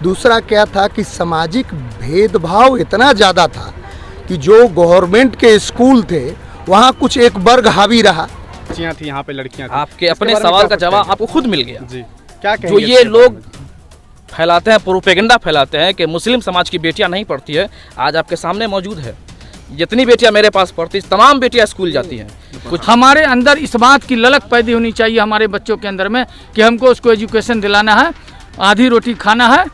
दूसरा क्या था कि सामाजिक भेदभाव इतना ज़्यादा था कि जो गवर्नमेंट के स्कूल थे वहाँ कुछ एक वर्ग हावी रहा। बच्चियाँ थी यहाँ पे, लड़कियाँ थी। आपके अपने सवाल का जवाब आपको खुद मिल गया जी, क्या जो ये लोग फैलाते हैं, प्रोपेगेंडा फैलाते हैं कि मुस्लिम समाज की बेटियां नहीं पढ़ती है, आज आपके सामने मौजूद है। जितनी बेटियां मेरे पास पढ़ती तमाम बेटियां स्कूल जाती हैं। कुछ हमारे अंदर इस बात की ललक पैदा होनी चाहिए हमारे बच्चों के अंदर में कि हमको उसको एजुकेशन दिलाना है, आधी रोटी खाना है,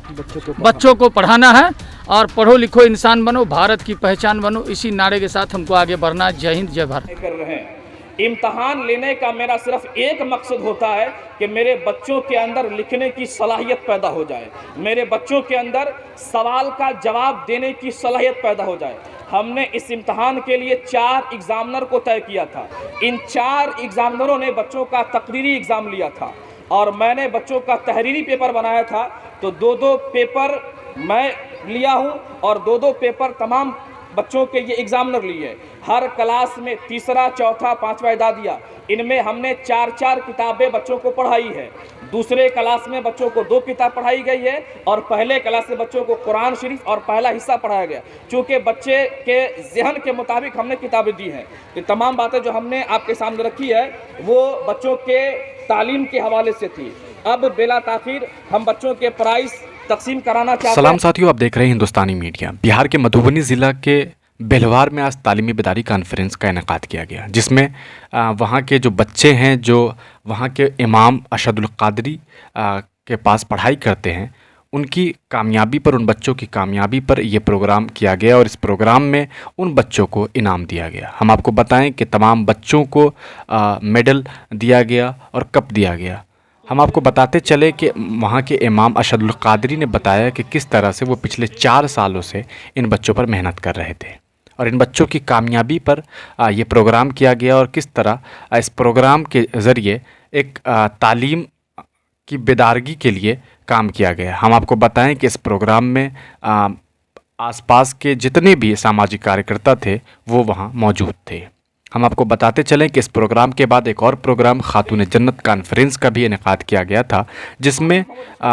बच्चों को पढ़ाना है और पढ़ो लिखो इंसान बनो, भारत की पहचान बनो। इसी नारे के साथ हमको आगे बढ़ना। जय हिंद, जय भारत। कर रहे हैं। इम्तहान लेने का मेरा सिर्फ एक मकसद होता है कि मेरे बच्चों के अंदर लिखने की सलाहियत पैदा हो जाए, मेरे बच्चों के अंदर सवाल का जवाब देने की सलाहियत पैदा हो जाए। हमने इस इम्तहान के लिए 4 एग्जामिनर को तय किया था। इन 4 एग्जामिनरों ने बच्चों का तकरीरी एग्ज़ाम लिया था और मैंने बच्चों का तहरीरी पेपर बनाया था। तो 2-2 पेपर मैं लिया हूँ और 2-2 पेपर तमाम बच्चों के ये एग्जामिनर लिए। हर क्लास में तीसरा, चौथा, 5वां इदादिया, इनमें हमने 4-4 किताबें बच्चों को पढ़ाई है। दूसरे क्लास में बच्चों को 2 किताब पढ़ाई गई है और पहले क्लास में बच्चों को कुरान शरीफ और पहला हिस्सा पढ़ाया गया। चूँकि बच्चे के जहन के मुताबिक हमने किताबें दी हैं। ये तमाम बातें जो हमने आपके सामने रखी है वो बच्चों के तालीम के हवाले से थी। अब बिला ताखीर हम बच्चों के प्राइस तकसीम कराना चाहते हैं। सलाम साथियों, आप देख रहे हैं हिंदुस्तानी मीडिया। बिहार के मधुबनी ज़िला के बेलवार में आज तालीमी बेदारी कॉन्फ्रेंस का इनेकाद किया गया, जिसमें वहाँ के जो बच्चे हैं जो वहाँ के इमाम अशदुल कादरी के पास पढ़ाई करते हैं, उनकी कामयाबी पर, उन बच्चों की कामयाबी पर ये प्रोग्राम किया गया और इस प्रोग्राम में उन बच्चों को इनाम दिया गया। हम आपको बताएं कि तमाम बच्चों को मेडल दिया गया और कप दिया गया। हम आपको बताते चले कि वहाँ के इमाम अशदुल कादरी ने बताया कि किस तरह से वो पिछले 4 सालों से इन बच्चों पर मेहनत कर रहे थे और इन बच्चों की कामयाबी पर ये प्रोग्राम किया गया और किस तरह इस प्रोग्राम के ज़रिए एक तालीम की बेदारगी के लिए काम किया गया। हम आपको बताएं कि इस प्रोग्राम में आसपास के जितने भी सामाजिक कार्यकर्ता थे वो वहाँ मौजूद थे। हम आपको बताते चलें कि इस प्रोग्राम के बाद एक और प्रोग्राम खातून जन्नत कॉन्फ्रेंस का भी इनेकाद किया गया था, जिसमें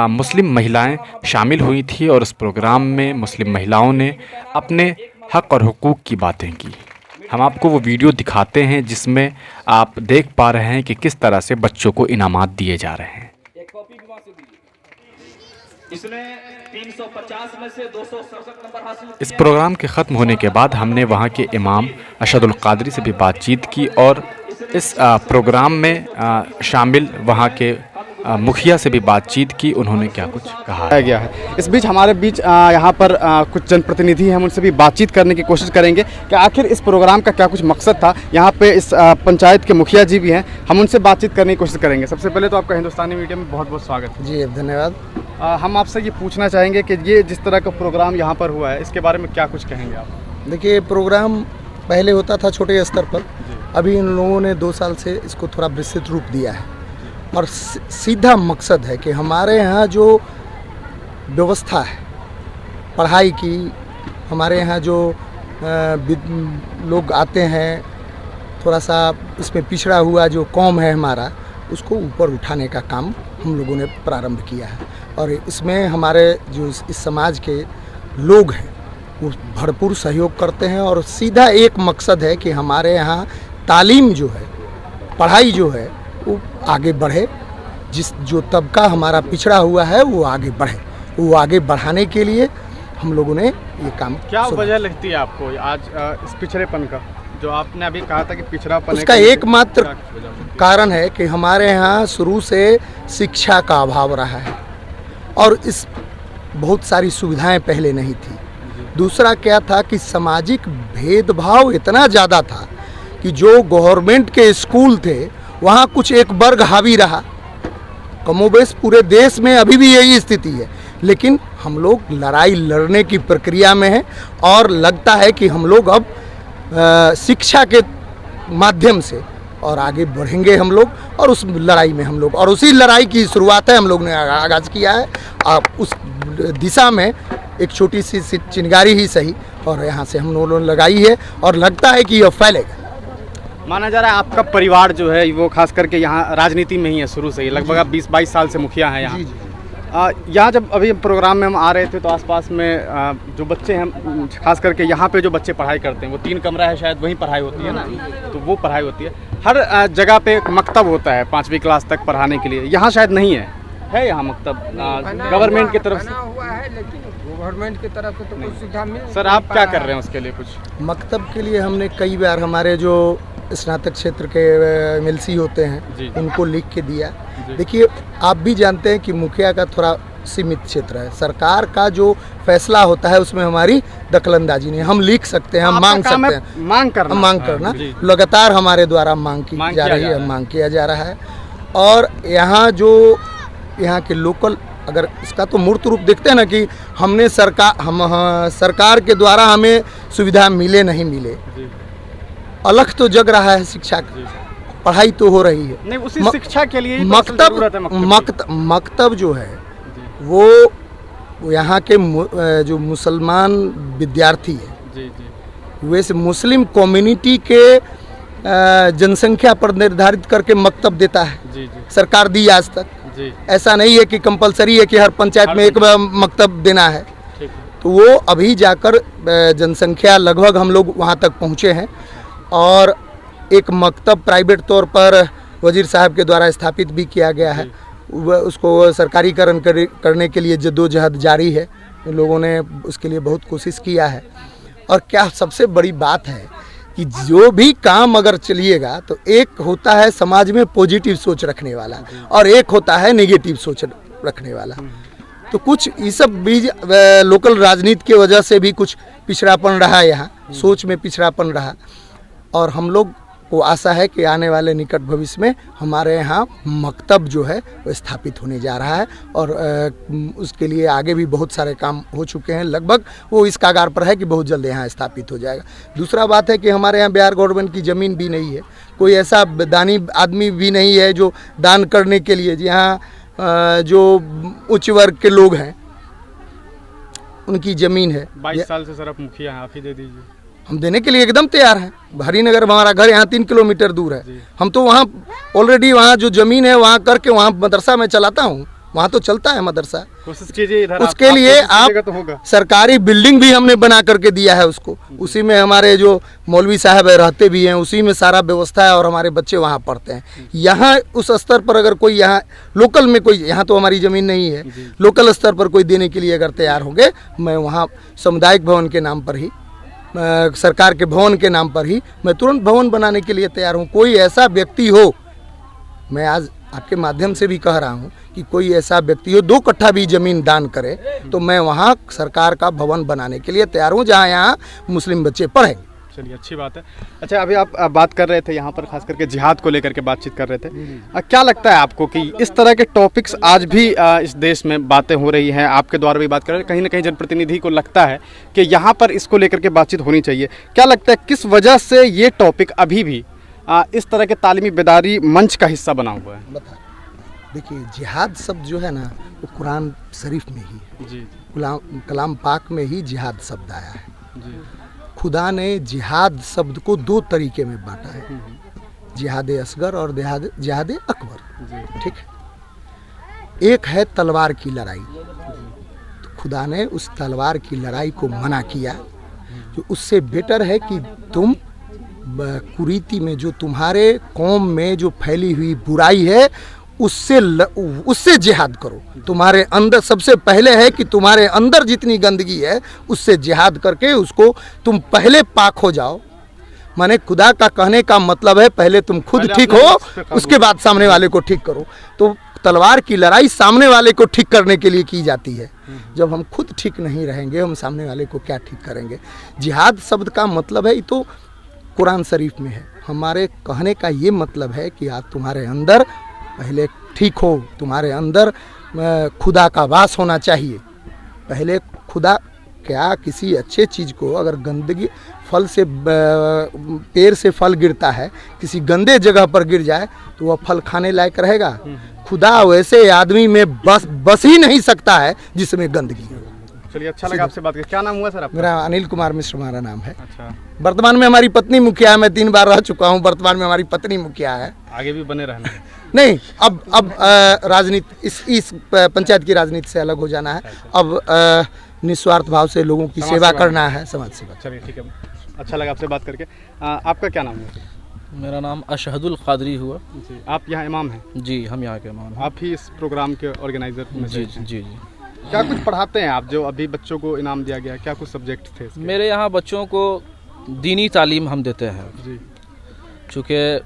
मुस्लिम महिलाएं शामिल हुई थी और उस प्रोग्राम में मुस्लिम महिलाओं ने अपने हक़ और हुकूक़ की बातें की। हम आपको वो वीडियो दिखाते हैं जिसमें आप देख पा रहे हैं कि किस तरह से बच्चों को इनामात दिए जा रहे हैं। इसने 350 में से 267 नंबर हासिल किए। इस प्रोग्राम के ख़त्म होने के बाद हमने वहाँ के इमाम अशदुल कादरी से भी बातचीत की और इस प्रोग्राम में शामिल वहाँ के मुखिया से भी बातचीत की। उन्होंने क्या कुछ कहा गया है। इस बीच हमारे बीच यहाँ पर कुछ जनप्रतिनिधि हैं, हम उनसे भी बातचीत करने की कोशिश करेंगे कि आखिर इस प्रोग्राम का क्या कुछ मकसद था। यहाँ पे इस पंचायत के मुखिया जी भी हैं, हम उनसे बातचीत करने की कोशिश करेंगे। सबसे पहले तो आपका हिंदुस्तानी मीडिया में बहुत बहुत स्वागत है। जी धन्यवाद। हम आपसे ये पूछना चाहेंगे कि ये जिस तरह का प्रोग्राम यहाँ पर हुआ है, इसके बारे में क्या कुछ कहेंगे आप? देखिए, प्रोग्राम पहले होता था छोटे स्तर पर, अभी इन लोगों ने 2 साल से इसको थोड़ा विस्तृत रूप दिया है और सीधा मकसद है कि हमारे यहाँ जो व्यवस्था है पढ़ाई की, हमारे यहाँ जो लोग आते हैं, थोड़ा सा इसमें पिछड़ा हुआ जो कौम है हमारा, उसको ऊपर उठाने का काम हम लोगों ने प्रारंभ किया है और इसमें हमारे जो इस समाज के लोग हैं वो भरपूर सहयोग करते हैं और सीधा एक मकसद है कि हमारे यहाँ तालीम जो है, पढ़ाई जो है वो आगे बढ़े। जो तबका हमारा पिछड़ा हुआ है वो आगे बढ़े, वो आगे बढ़ाने के लिए हम लोगों ने ये काम। क्या वजह लगती है आपको आज इस पिछड़ेपन का, जो आपने अभी कहा था कि पिछड़ापन? उसका एकमात्र कारण है कि हमारे यहाँ शुरू से शिक्षा का अभाव रहा है और इस बहुत सारी सुविधाएं पहले नहीं थी। दूसरा क्या था कि सामाजिक भेदभाव इतना ज़्यादा था कि जो गवर्नमेंट के स्कूल थे वहाँ कुछ एक वर्ग हावी रहा। कमोबेश पूरे देश में अभी भी यही स्थिति है, लेकिन हम लोग लड़ाई लड़ने की प्रक्रिया में हैं और लगता है कि हम लोग अब शिक्षा के माध्यम से और आगे बढ़ेंगे हम लोग और उस लड़ाई में हम लोग, और उसी लड़ाई की शुरुआत है हम लोग ने आगाज़ किया है। आप उस दिशा में एक छोटी सी चिंगारी ही सही और यहाँ से हम लोगों ने लगाई है और लगता है कि यह फैलेगा। माना जा रहा है आपका परिवार जो है वो खास करके यहाँ राजनीति में ही है शुरू से ही, लगभग आप 20-22 साल से मुखिया हैं यहाँ। यहाँ जब अभी प्रोग्राम में हम आ रहे थे तो आसपास में जो बच्चे हैं, खास करके यहाँ पे जो बच्चे पढ़ाई करते हैं, वो 3 कमरा है, शायद वहीं पढ़ाई होती है ना, तो वो पढ़ाई होती है। हर जगह पे एक मकतब होता है 5वीं क्लास तक पढ़ाने के लिए, यहाँ शायद नहीं है यहाँ मकतब गवर्नमेंट की तरफ से? हुआ है, लेकिन गवर्नमेंट की तरफ से तो कुछ सुविधा मिल सर आप क्या कर रहे हैं उसके लिए कुछ? मकतब के लिए हमने कई बार हमारे जो स्नातक क्षेत्र के एमएलसी होते हैं उनको लिख के दिया। देखिए आप भी जानते हैं कि मुखिया का थोड़ा सीमित क्षेत्र है, सरकार का जो फैसला होता है उसमें हमारी दखलंदाजी नहीं। हम लिख सकते हैं, हम मांग सकते हैं, मांग करना लगातार हमारे द्वारा मांग की जा रही है, मांग किया जा रहा है। और यहाँ जो यहाँ के लोकल, अगर इसका तो मूर्त रूप देखते हैं ना कि हमने सरकार के द्वारा हमें सुविधा मिले नहीं मिले, अलख तो जग रहा है शिक्षा की, पढ़ाई तो हो रही है। नहीं, उसी शिक्षा के लिए मकतब जो है वो यहाँ के जो मुसलमान विद्यार्थी है, वैसे मुस्लिम कम्युनिटी के जनसंख्या पर निर्धारित करके मकतब देता है सरकार दी आज तक। ऐसा नहीं है कि कंपलसरी है कि हर पंचायत में एक मकतब देना है। तो वो अभी जाकर जनसंख्या लगभग हम लोग वहाँ तक पहुँचे हैं और एक मकतब प्राइवेट तौर पर वजीर साहब के द्वारा स्थापित भी किया गया है। वह उसको सरकारीकरण करने के लिए जद्दोजहद जारी है, लोगों ने उसके लिए बहुत कोशिश किया है। और क्या सबसे बड़ी बात है कि जो भी काम अगर चलिएगा तो एक होता है समाज में पॉजिटिव सोच रखने वाला और एक होता है नेगेटिव सोच रखने वाला। तो कुछ ये सब भी लोकल राजनीति की वजह से भी कुछ पिछड़ापन रहा, यहाँ सोच में पिछड़ापन रहा। और हम लोग को आशा है कि आने वाले निकट भविष्य में हमारे यहाँ मकतब जो है वो स्थापित होने जा रहा है और उसके लिए आगे भी बहुत सारे काम हो चुके हैं, लगभग वो इस कागार पर है कि बहुत जल्द यहाँ स्थापित हो जाएगा। दूसरा बात है कि हमारे यहाँ बिहार गवर्नमेंट की ज़मीन भी नहीं है, कोई ऐसा दानी आदमी भी नहीं है जो दान करने के लिए, यहाँ जो उच्च वर्ग के लोग हैं उनकी ज़मीन है। 22 साल से सर आप मुखिया हैं, आप ही दे दीजिए। हम देने के लिए एकदम तैयार हैं। हरिनगर हमारा घर यहाँ 3 किलोमीटर दूर है, हम तो वहाँ ऑलरेडी वहाँ जो ज़मीन है वहाँ करके वहाँ मदरसा में चलाता हूँ, वहाँ तो चलता है मदरसा। कोशिश कीजिए इधर, उसके लिए आप तो होगा। सरकारी बिल्डिंग भी हमने बना करके दिया है उसको, उसी में हमारे जो मौलवी साहब है रहते भी हैं, उसी में सारा व्यवस्था है और हमारे बच्चे वहाँ पढ़ते हैं। यहाँ उस स्तर पर अगर कोई यहाँ लोकल में कोई, यहाँ तो हमारी ज़मीन नहीं है, लोकल स्तर पर कोई देने के लिए अगर तैयार होंगे, मैं वहाँ सामुदायिक भवन के नाम पर ही, सरकार के भवन के नाम पर ही मैं तुरंत भवन बनाने के लिए तैयार हूँ। कोई ऐसा व्यक्ति हो, मैं आज आपके माध्यम से भी कह रहा हूँ कि कोई ऐसा व्यक्ति हो 2 कट्ठा भी ज़मीन दान करे तो मैं वहाँ सरकार का भवन बनाने के लिए तैयार हूँ जहाँ यहाँ मुस्लिम बच्चे पढ़ेंगे। चलिए अच्छी बात है। अच्छा अभी आप बात कर रहे थे यहाँ पर खास करके जिहाद को लेकर के बातचीत कर रहे थे, क्या लगता है आपको कि इस तरह के टॉपिक्स आज भी इस देश में बातें हो रही हैं, आपके द्वारा भी बात कर रहे हैं, कहीं ना कहीं जनप्रतिनिधि को लगता है कि यहाँ पर इसको लेकर के बातचीत होनी चाहिए, क्या लगता है किस वजह से ये टॉपिक अभी भी इस तरह के तालीमी बेदारी मंच का हिस्सा बना हुआ है? बता देखिए, जिहाद शब्द जो है ना वो कुरान शरीफ में ही है, कलाम पाक में ही जिहाद शब्द आया है। खुदा ने जिहाद शब्द को 2 तरीके में बांटा है, जिहाद असगर और जिहाद अकबर। ठीक है, एक है तलवार की लड़ाई, तो खुदा ने उस तलवार की लड़ाई को मना किया, जो उससे बेटर है कि तुम कुरीति में जो तुम्हारे कौम में जो फैली हुई बुराई है उससे जिहाद करो। तुम्हारे अंदर सबसे पहले है कि तुम्हारे अंदर जितनी गंदगी है उससे जिहाद करके उसको तुम पहले पाक हो जाओ। माने खुदा का कहने का मतलब है पहले तुम खुद ठीक हो, उसके बाद सामने वाले को ठीक करो। तो तलवार की लड़ाई सामने वाले को ठीक करने के लिए की जाती है। जब हम खुद ठीक नहीं रहेंगे हम सामने वाले को क्या ठीक करेंगे। जिहाद शब्द का मतलब है, ये तो कुरान शरीफ में है। हमारे कहने का ये मतलब है कि आज तुम्हारे अंदर पहले ठीक हो, तुम्हारे अंदर खुदा का वास होना चाहिए। पहले खुदा क्या, किसी अच्छे चीज़ को अगर गंदगी फल से पेड़ से फल गिरता है, किसी गंदे जगह पर गिर जाए तो वह फल खाने लायक रहेगा। खुदा वैसे आदमी में बस ही नहीं सकता है जिसमें गंदगी हो। चलिए, अच्छा लगा आपसे बात करके। क्या नाम हुआ सर आपका? मेरा अनिल कुमार मिश्र हमारा नाम है। अच्छा, वर्तमान में हमारी पत्नी मुखिया है, मैं 3 बार रह चुका हूँ, वर्तमान में हमारी पत्नी मुखिया है। आगे भी बने रहना है। नहीं, अब राजनीति इस पंचायत की राजनीति से अलग हो जाना है। अब निस्वार्थ भाव से लोगों की सेवा करना है, समाज सेवा। चलिए ठीक है, अच्छा लगा आपसे बात करके। आपका क्या नाम है? मेरा नाम अशहदुल क़ादरी हुआ। जी, आप यहाँ इमाम हैं? जी, हम यहाँ के इमाम हैं। आप ही इस प्रोग्राम के ऑर्गेनाइजर में से जी हैं? जी जी। क्या कुछ पढ़ाते हैं आप, जो अभी बच्चों को इनाम दिया गया, क्या कुछ सब्जेक्ट थे इसके? मेरे यहाँ बच्चों को दीनी तालीम हम देते हैं। जी चूँकि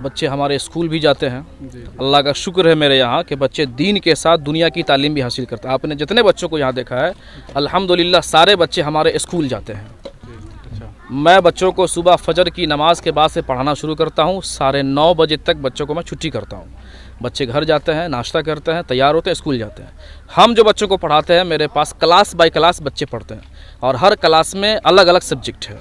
बच्चे हमारे स्कूल भी जाते हैं, जी अल्लाह का शुक्र है मेरे यहाँ कि बच्चे दीन के साथ दुनिया की तालीम भी हासिल करते हैं। आपने जितने बच्चों को यहाँ देखा है, अल्हम्दुलिल्लाह सारे बच्चे हमारे स्कूल जाते हैं। अच्छा, मैं बच्चों को सुबह फजर की नमाज के बाद से पढ़ाना शुरू करता हूँ। 9:30 बजे तक बच्चों को मैं छुट्टी करता हूँ। बच्चे घर जाते हैं, नाश्ता करते हैं, तैयार होते हैं, स्कूल जाते हैं। हम जो बच्चों को पढ़ाते हैं, मेरे पास क्लास बाय क्लास बच्चे पढ़ते हैं और हर क्लास में अलग अलग सब्जेक्ट है।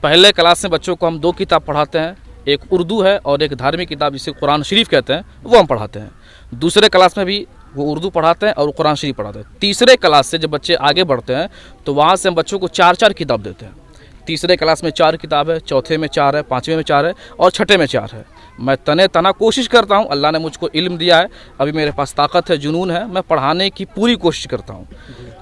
पहले क्लास में बच्चों को हम 2 किताब पढ़ाते हैं, एक उर्दू है और एक धार्मिक किताब जिसे कुरान शरीफ कहते हैं, वो हम पढ़ाते हैं। दूसरे क्लास में भी वो उर्दू पढ़ाते हैं और कुरान शरीफ पढ़ाते हैं। तीसरे क्लास से जब बच्चे आगे बढ़ते हैं तो वहाँ से हम बच्चों को 4-4 किताब देते हैं। तीसरे क्लास में 4 किताब है, चौथे में 4 है, 5वें में 4 है और छठे में 4 है। मैं तने तना कोशिश करता हूँ, अल्लाह ने मुझको इल्म दिया है, अभी मेरे पास ताकत है, जुनून है, मैं पढ़ाने की पूरी कोशिश करता हूँ।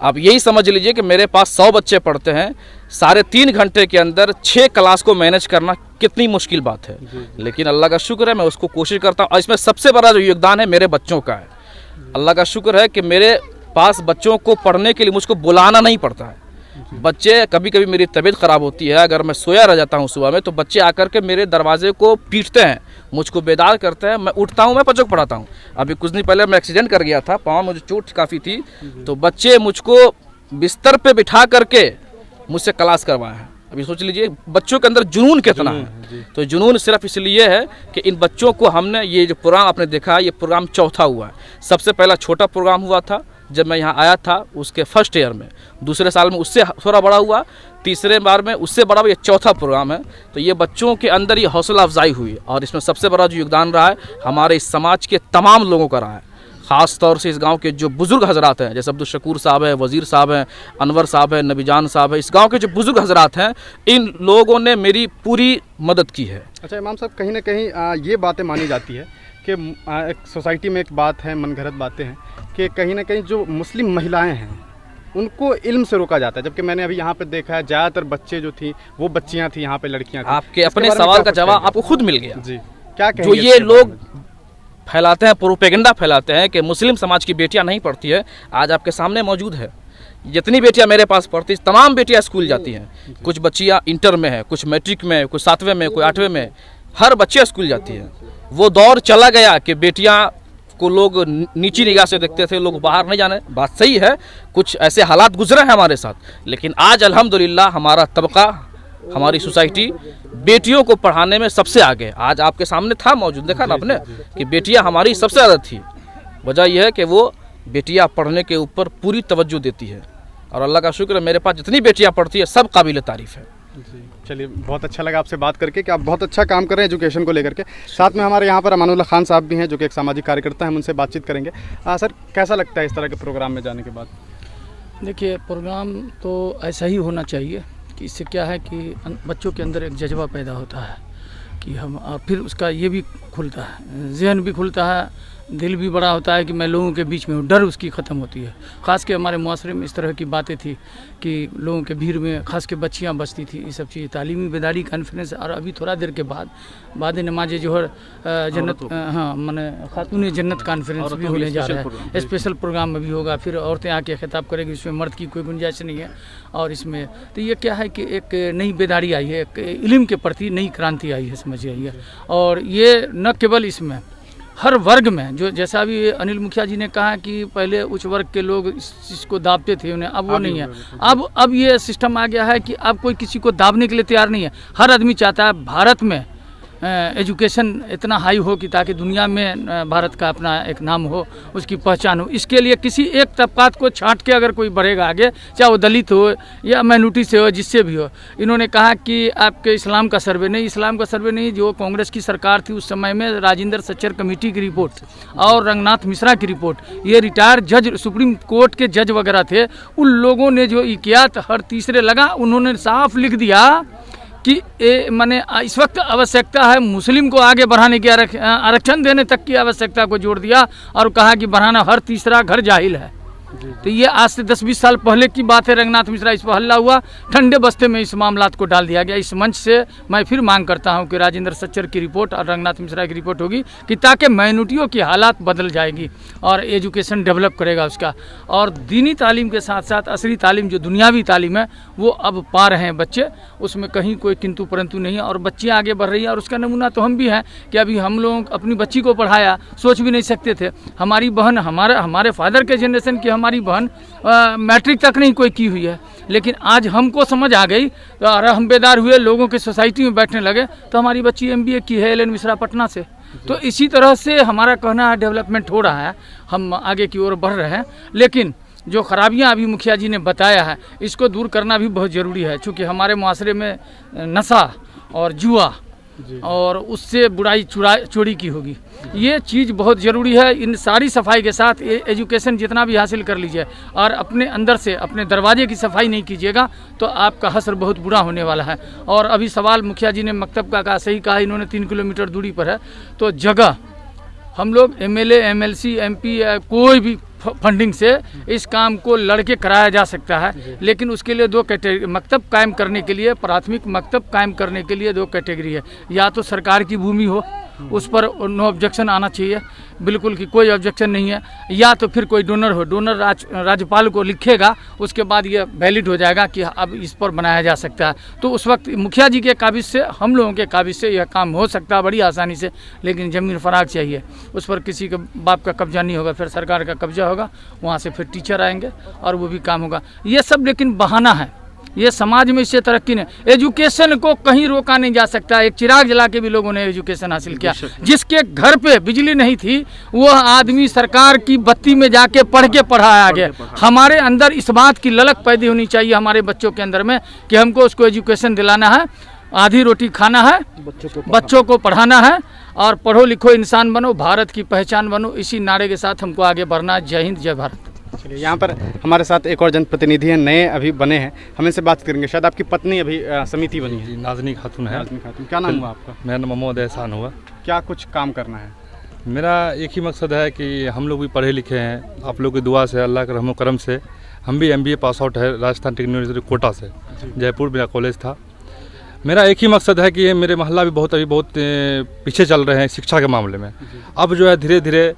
आप यही समझ लीजिए कि मेरे पास 100 बच्चे पढ़ते हैं, 3.5 घंटे के अंदर 6 क्लास को मैनेज करना कितनी मुश्किल बात है। लेकिन अल्लाह का शुक्र है, मैं उसको कोशिश करता हूँ और इसमें सबसे बड़ा जो योगदान है मेरे बच्चों का है। अल्लाह का शुक्र है कि मेरे पास बच्चों को पढ़ने के लिए मुझको बुलाना नहीं पड़ता है। बच्चे, कभी कभी मेरी तबीयत ख़राब होती है, अगर मैं सोया रह जाता हूँ सुबह में, तो बच्चे आकर के मेरे दरवाजे को पीटते हैं, मुझको बेदार करते हैं। मैं उठता हूँ, मैं बच्चों को पढ़ाता हूँ। अभी कुछ दिन पहले मैं एक्सीडेंट कर गया था, पाँव में मुझे चोट काफ़ी थी, तो बच्चे मुझको बिस्तर पे बिठा करके मुझसे क्लास करवाए हैं। अभी सोच लीजिए बच्चों के अंदर जुनून कितना है। तो जुनून सिर्फ इसलिए है कि इन बच्चों को हमने, ये जो प्रोग्राम आपने देखा है, ये प्रोग्राम चौथा हुआ है। सबसे पहला छोटा प्रोग्राम हुआ था जब मैं यहाँ आया था, उसके फर्स्ट ईयर में। दूसरे साल में उससे थोड़ा बड़ा हुआ, तीसरे बार में उससे बड़ा हुआ, ये चौथा प्रोग्राम है। तो ये बच्चों के अंदर ये हौसला अफजाई हुई और इसमें सबसे बड़ा जो योगदान रहा है हमारे इस समाज के तमाम लोगों का रहा है। ख़ास तौर से इस गांव के जो बुज़ुर्ग हजरात हैं, जैसे अब्दुल शकूर साहब है, वज़ीर साहब हैं, अनवर साहब है, नबीजान साहब है, इस गांव के जो बुज़ुर्ग हजरात हैं, इन लोगों ने मेरी पूरी मदद की है। अच्छा इमाम साहब, कहीं ना कहीं ये बातें मानी जाती है कि एक सोसाइटी में एक बात है, मनगढ़ंत बातें हैं कि कहीं ना कहीं जो मुस्लिम महिलाएं हैं उनको इल्म से रोका जाता है, जबकि मैंने अभी यहाँ पे देखा है ज़्यादातर बच्चे जो थी वो बच्चियाँ थी, यहाँ पे लड़कियाँ थी। आपके अपने सवाल का जवाब आपको खुद मिल गया। जी, क्या जो ये लोग फैलाते हैं, प्रोपेगेंडा फैलाते हैं कि मुस्लिम समाज की बेटियां नहीं पढ़ती है, आज आपके सामने मौजूद है। जितनी बेटियां मेरे पास पढ़ती, तमाम बेटियां स्कूल जाती हैं। कुछ बच्चियां इंटर में है, कुछ मैट्रिक में, कुछ 7वें में, कोई 8वें में, हर बच्चे स्कूल जाती है। वो दौर चला गया कि बेटियां को लोग नीची निगाह से देखते थे, लोग बाहर नहीं जाने। बात सही है, कुछ ऐसे हालात गुजरे हैं हमारे साथ, लेकिन आज अल्हम्दुलिल्लाह हमारा तबका, हमारी सोसाइटी बेटियों को पढ़ाने में सबसे आगे। आज आपके सामने था मौजूद, देखा ना आपने कि बेटियां हमारी सबसे ज़्यादा थी। वजह यह है कि वो बेटियां पढ़ने के ऊपर पूरी तवज्जो देती है और अल्लाह का शुक्र है मेरे पास जितनी बेटियां पढ़ती है सब काबिल तारीफ़ है। जी, चलिए बहुत अच्छा लगा आपसे बात करके कि आप बहुत अच्छा काम कर रहे हैं एजुकेशन को लेकर के। साथ में हमारे यहाँ पर अमानुल्लाह खान साहब भी हैं जो कि एक सामाजिक कार्यकर्ता हैं, हम उनसे बातचीत करेंगे। सर, कैसा लगता है इस तरह के प्रोग्राम में जाने के बाद? देखिए, प्रोग्राम तो ऐसा ही होना चाहिए कि इससे क्या है कि बच्चों के अंदर एक जज्बा पैदा होता है कि हम, और फिर उसका ये भी खुलता है, जहन भी खुलता है, दिल भी बड़ा होता है कि मैं लोगों के बीच में हूँ, डर उसकी ख़त्म होती है। ख़ास के हमारे मुआशरे में इस तरह की बातें थी कि लोगों के भीड़ में खास के बच्चियाँ बचती थी, ये सब चीज़। तालीमी बेदारी कॉन्फ्रेंस, और अभी थोड़ा देर के बाद नमाज जोहर जन्नत, हाँ मैंने खातून जन्नत कॉन्फ्रेंस भी होने जा रहा है, स्पेशल प्रोग्राम में भी होगा। फिर औरतें आके खिताब करेगी, इसमें मर्द की कोई गुंजाइश नहीं है। और इसमें तो ये क्या है कि एक नई बेदारी आई है, एक इल्म के प्रति नई क्रांति आई है, समझ आइए। और ये न केवल इसमें, हर वर्ग में, जो जैसा अभी अनिल मुखिया जी ने कहा कि पहले उच्च वर्ग के लोग इस चीज़ को दाबते थे, उन्हें अब वो नहीं है। अब ये सिस्टम आ गया है कि अब कोई किसी को दाबने के लिए तैयार नहीं है। हर आदमी चाहता है भारत में एजुकेशन इतना हाई हो कि ताकि दुनिया में भारत का अपना एक नाम हो, उसकी पहचान हो। इसके लिए किसी एक तबकात को छांट के अगर कोई बढ़ेगा आगे, चाहे वो दलित हो या माइनॉरिटी से हो, जिससे भी हो। इन्होंने कहा कि आपके इस्लाम का सर्वे नहीं, इस्लाम का सर्वे नहीं। जो कांग्रेस की सरकार थी उस समय में राजेंद्र सच्चर कमेटी की रिपोर्ट और रंगनाथ मिश्रा की रिपोर्ट, ये रिटायर्ड जज, सुप्रीम कोर्ट के जज वगैरह थे, उन लोगों ने जो किया तो हर तीसरे लगा। उन्होंने साफ लिख दिया कि माने इस वक्त आवश्यकता है मुस्लिम को आगे बढ़ाने की, आरक्षण देने तक की आवश्यकता को जोड़ दिया और कहा कि बढ़ाना, हर तीसरा घर जाहिल है। तो ये आज से 10-20 साल पहले की बात है। रंगनाथ मिश्रा इस पर हल्ला हुआ, ठंडे बस्ते में इस मामलात को डाल दिया गया। इस मंच से मैं फिर मांग करता हूं कि राजेंद्र सच्चर की रिपोर्ट और रंगनाथ मिश्रा की रिपोर्ट होगी कि ताकि माइनॉरिटियों की हालात बदल जाएगी और एजुकेशन डेवलप करेगा उसका। और दीनी तालीम के साथ साथ असली तालीम जो दुनियावी तालीम है वो अब पा रहे हैं बच्चे, उसमें कहीं कोई किंतु परंतु नहीं है और बच्चियाँ आगे बढ़ रही हैं। और उसका नमूना तो हम भी हैं कि अभी हम लोग अपनी बच्ची को पढ़ाया, सोच भी नहीं सकते थे। हमारी बहन, हमारे फादर के जनरेशन की हमारी बहन मैट्रिक तक नहीं कोई की हुई है, लेकिन आज हमको समझ आ गई और हम बेदार हुए, लोगों के सोसाइटी में बैठने लगे। तो हमारी बच्ची MBA की है LN मिश्रा पटना से। तो इसी तरह से हमारा कहना है डेवलपमेंट हो रहा है, हम आगे की ओर बढ़ रहे हैं। लेकिन जो खराबियां अभी मुखिया जी ने बताया है, इसको दूर करना भी बहुत ज़रूरी है, क्योंकि हमारे मुआशरे में नशा और जुआ और उससे बुराई चोरी की होगी। ये चीज़ बहुत ज़रूरी है। इन सारी सफाई के साथ एजुकेशन जितना भी हासिल कर लीजिए और अपने अंदर से अपने दरवाजे की सफाई नहीं कीजिएगा तो आपका हश्र बहुत बुरा होने वाला है। और अभी सवाल मुखिया जी ने मकतब का कहा, सही कहा, इन्होंने 3 किलोमीटर दूरी पर है। तो जगह हम लोग MLA, MLC, MP कोई भी फंडिंग से इस काम को लड़के कराया जा सकता है, लेकिन उसके लिए 2 कैटेगरी, मकतब कायम करने के लिए, प्राथमिक मकतब कायम करने के लिए 2 कैटेगरी है। या तो सरकार की भूमि हो, उस पर नो ऑब्जेक्शन आना चाहिए, बिल्कुल कि कोई ऑब्जेक्शन नहीं है। या तो फिर कोई डोनर हो, डोनर राज्यपाल को लिखेगा, उसके बाद ये वैलिड हो जाएगा कि अब इस पर बनाया जा सकता है। तो उस वक्त मुखिया जी के काबिज से, हम लोगों के काबिज से यह काम हो सकता है बड़ी आसानी से। लेकिन ज़मीन फराग चाहिए, उस पर किसी के बाप का कब्जा नहीं होगा, फिर सरकार का कब्जा होगा, वहाँ से फिर टीचर आएंगे और वो भी काम होगा। ये सब लेकिन बहाना है, ये समाज में इससे तरक्की नहीं। एजुकेशन को कहीं रोका नहीं जा सकता। एक चिराग जला के भी लोगों ने एजुकेशन हासिल किया। जिसके घर पे बिजली नहीं थी वो आदमी सरकार की बत्ती में जाके पढ़ के पढ़ाया गया। हमारे अंदर इस बात की ललक पैदा होनी चाहिए हमारे बच्चों के अंदर में कि हमको उसको एजुकेशन दिलाना है, आधी रोटी खाना है, बच्चों को पढ़ाना है और पढ़ो लिखो इंसान बनो, भारत की पहचान बनो। इसी नारे के साथ हमको आगे बढ़ना। जय हिंद, जय भारत। चलिए, यहाँ पर हमारे साथ एक और जनप्रतिनिधि हैं, नए अभी बने हैं, हम इनसे बात करेंगे। शायद आपकी पत्नी अभी समिति बनी है। नाजनी खातून है। नाजनी खातून, क्या नाम हुआ आपका? मेरा नाम मोहम्मद एहसान हुआ। क्या कुछ काम करना है? मेरा एक ही मकसद है कि हम लोग भी पढ़े लिखे हैं, आप लोग की दुआ से, अल्लाह के रहमो करम से। हम भी MBA पास आउट है राजस्थान टेक्निकल यूनिवर्सिटी कोटा से, जयपुर मेरा कॉलेज था। मेरा एक ही मकसद है कि मेरे मोहल्ला भी अभी बहुत पीछे चल रहे हैं शिक्षा के मामले में। अब जो है धीरे धीरे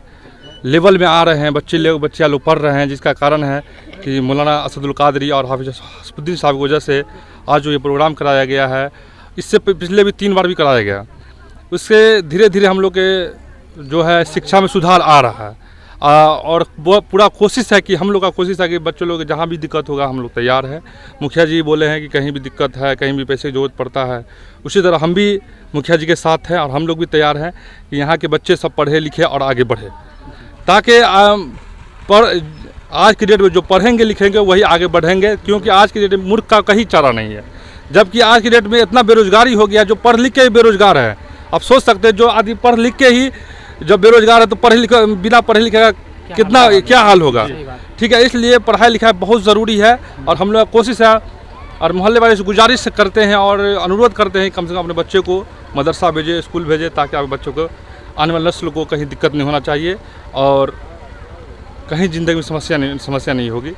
लेवल में आ रहे हैं, बच्चियाँ लोग पढ़ रहे हैं, जिसका कारण है कि मौलाना असदुल कादरी और हाफिज हसपुद्दीन साहब की वजह से आज जो ये प्रोग्राम कराया गया है, इससे पिछले भी 3 बार भी कराया गया। उससे धीरे धीरे हम लोग के जो है शिक्षा में सुधार आ रहा है और वो पूरा कोशिश है कि हम लोग का कोशिश है कि बच्चों लोग जहाँ भी दिक्कत होगा हम लोग तैयार हैं। मुखिया जी बोले हैं कि कहीं भी दिक्कत है, कहीं भी पैसे की जरूरत पड़ता है, उसी तरह हम भी मुखिया जी के साथ हैं और हम लोग भी तैयार हैं कि यहाँ के बच्चे सब पढ़े लिखे और आगे बढ़े, ताकि आज की डेट में जो पढ़ेंगे लिखेंगे वही आगे बढ़ेंगे। क्योंकि आज की डेट में मूर्ख का कहीं चारा नहीं है, जबकि आज की डेट में इतना बेरोजगारी हो गया, जो पढ़ लिख के ही बेरोजगार है। आप सोच सकते हैं, जो आदमी पढ़ लिख के ही जब बेरोजगार है तो बिना पढ़े लिखे का क्या हाल होगा। ठीक है, इसलिए पढ़ाई लिखाई बहुत ज़रूरी है और हम लोग कोशिश है और मोहल्ले वाले से गुजारिश करते हैं और अनुरोध करते हैं कम से कम अपने बच्चे को मदरसा भेजे, स्कूल भेजे, ताकि आप बच्चों को, आने वाले नस्ल को कहीं दिक्कत नहीं होना चाहिए और कहीं ज़िंदगी में समस्या नहीं होगी।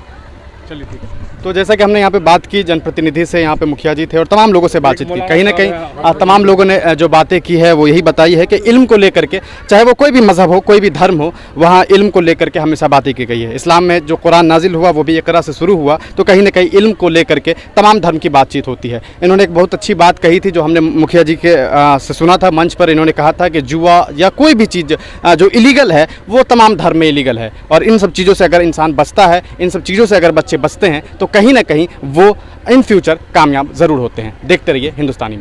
चलिए ठीक है। तो जैसा कि हमने यहाँ पे बात की, जनप्रतिनिधि से यहाँ पे मुखिया जी थे और तमाम लोगों से बातचीत की। कहीं ना कहीं तमाम लोगों ने जो बातें की है वो यही बताई है कि इल्म को लेकर के, चाहे वो कोई भी मज़हब हो, कोई भी धर्म हो, वहाँ इल्म को लेकर के हमेशा बातें की गई है। इस्लाम में जो कुरान नाजिल हुआ वो भी इक़रा से शुरू हुआ, तो कहीं ना कहीं इल्म को लेकर के तमाम धर्म की बातचीत होती है। इन्होंने एक बहुत अच्छी बात कही थी जो हमने मुखिया जी के से सुना था मंच पर। इन्होंने कहा था कि जुआ या कोई भी चीज़ जो इलीगल है वो तमाम धर्म में इलीगल है और इन सब चीज़ों से अगर इंसान बचता है, इन सब चीज़ों से अगर बच्चे बचते हैं तो कहीं ना कहीं वो इन फ्यूचर कामयाब ज़रूर होते हैं। देखते रहिए हिंदुस्तानी में।